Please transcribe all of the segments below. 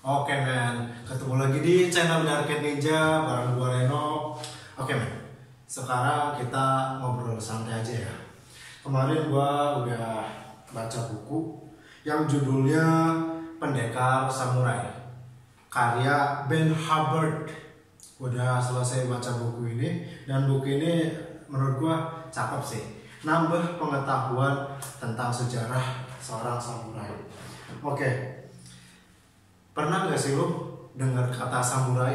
Oke men, ketemu lagi di channel Darken Ninja bareng gua Reno. Oke men, sekarang kita ngobrol santai aja ya. Kemarin gua udah baca buku yang judulnya Pendekar Samurai karya Ben Hubbard. Udah selesai baca buku ini dan buku ini menurut gua cakep sih. Nambah pengetahuan tentang sejarah seorang samurai. Oke. Pernah gak sih lo dengar kata samurai?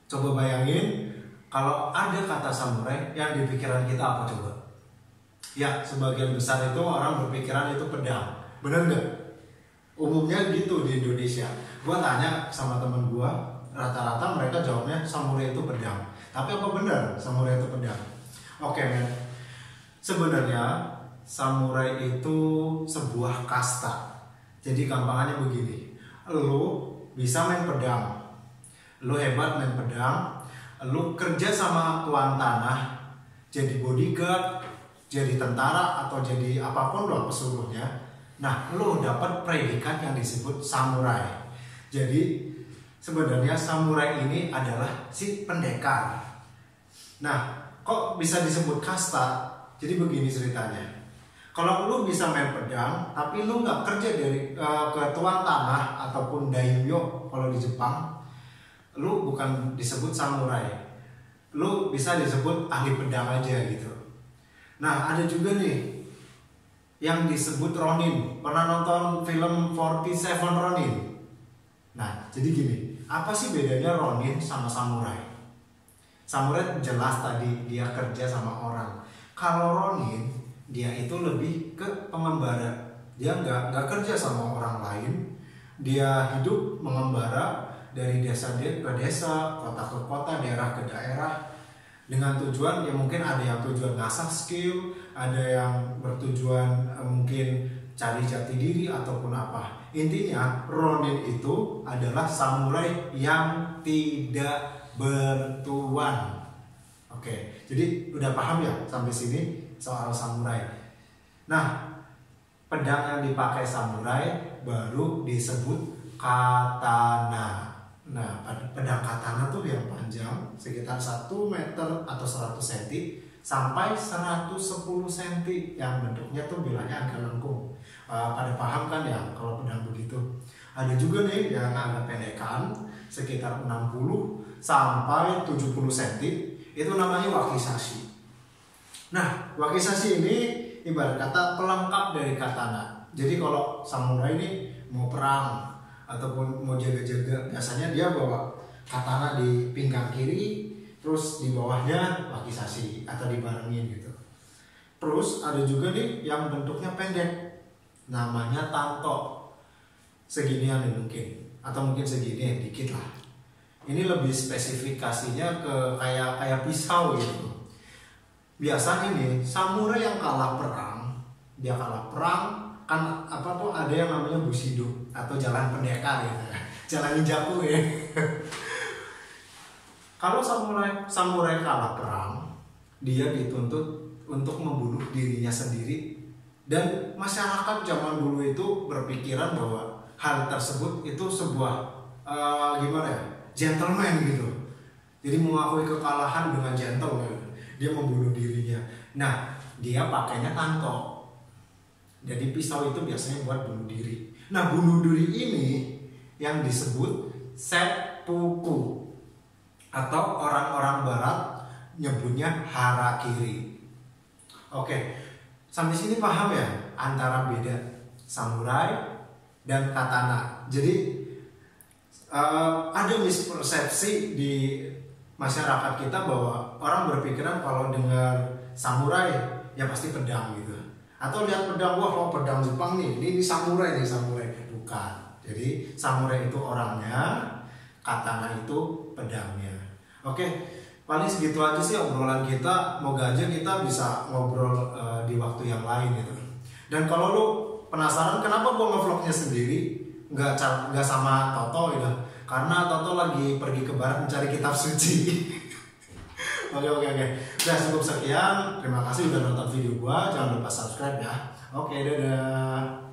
Coba bayangin kalau ada kata samurai yang di pikiran kita apa coba? Ya, sebagian besar itu orang berpikiran itu pedang. Bener gak? Umumnya gitu di Indonesia. Gua tanya sama temen gua, rata-rata mereka jawabnya samurai itu pedang. Tapi apa benar samurai itu pedang? Oke men, sebenarnya samurai itu sebuah kasta. Jadi gampangannya begini. Lu bisa main pedang, lu hebat main pedang, lu kerja sama tuan tanah, jadi bodyguard, jadi tentara atau jadi apapun lah pesuruhnya. Nah, lu dapat predikat yang disebut samurai. Jadi sebenarnya samurai ini adalah si pendekar. Nah, kok bisa disebut kasta? Jadi begini ceritanya. Kalau lu bisa main pedang, tapi lu nggak kerja ke tuan tanah ataupun daimyo kalau di Jepang, lu bukan disebut samurai. Lu bisa disebut ahli pedang aja gitu. Nah, ada juga nih yang disebut Ronin. Pernah nonton film 47 Ronin? Nah, jadi gini, apa sih bedanya Ronin sama samurai? Samurai jelas tadi dia kerja sama orang. Kalau Ronin dia itu lebih ke pengembara. Dia nggak kerja sama orang lain. Dia hidup mengembara dari desa ke desa, kota ke kota, daerah ke daerah, dengan tujuan ya mungkin ada yang tujuan ngasah skill, ada yang bertujuan mungkin cari jati diri ataupun apa. Intinya Ronin itu adalah samurai yang tidak bertuan. Oke, jadi udah paham ya sampai sini soal samurai. Nah, pedang yang dipakai samurai baru disebut katana. Nah, pedang katana tuh yang panjang sekitar 1 meter atau 100 cm sampai 110 cm yang bentuknya tuh bilangnya agak lengkung. Pada paham kan ya kalau pedang begitu. Ada juga nih yang agak pendekan sekitar 60 sampai 70 cm. Itu namanya wakizashi. Nah, wakizashi ini ibarat kata pelengkap dari katana. Jadi kalau samurai ini mau perang ataupun mau jaga-jaga, biasanya dia bawa katana di pinggang kiri, terus di bawahnya wakizashi atau dibarengin gitu. Terus ada juga nih yang bentuknya pendek, namanya tanto. Seginian nih mungkin, atau mungkin segini dikit lah. Ini lebih spesifikasinya ke kayak pisau gitu. Biasanya nih samurai yang kalah perang, dia kalah perang kan apa tuh ada yang namanya bushido atau jalan pendekar gitu. Jalan ninjaku ya. Kalau samurai kalah perang, dia dituntut untuk membunuh dirinya sendiri, dan masyarakat zaman dulu itu berpikiran bahwa hal tersebut itu sebuah gimana ya? Gentleman gitu. Jadi mengakui kekalahan dengan gentle gitu. Dia membunuh dirinya. Nah, dia pakainya tanto. Jadi pisau itu biasanya buat bunuh diri. Nah, bunuh diri ini yang disebut seppuku atau orang-orang barat nyebutnya harakiri. Oke, sampai sini paham ya antara beda samurai dan katana. Jadi ada mispersepsi di masyarakat kita bahwa orang berpikiran kalau dengar samurai ya pasti pedang gitu, atau lihat pedang, wah pedang Jepang nih, ini samurai bukan. Jadi samurai itu orangnya, katana itu pedangnya. Oke, paling segitu aja sih obrolan kita. Moga aja kita bisa ngobrol di waktu yang lain gitu. Dan kalau lu penasaran kenapa gua ngevlognya sendiri, nggak sama Toto gitu, karena Toto lagi pergi ke barat mencari kitab suci. Oke. Udah cukup sekian. Terima kasih udah nonton video gua. Jangan lupa subscribe ya. Oke, dadah.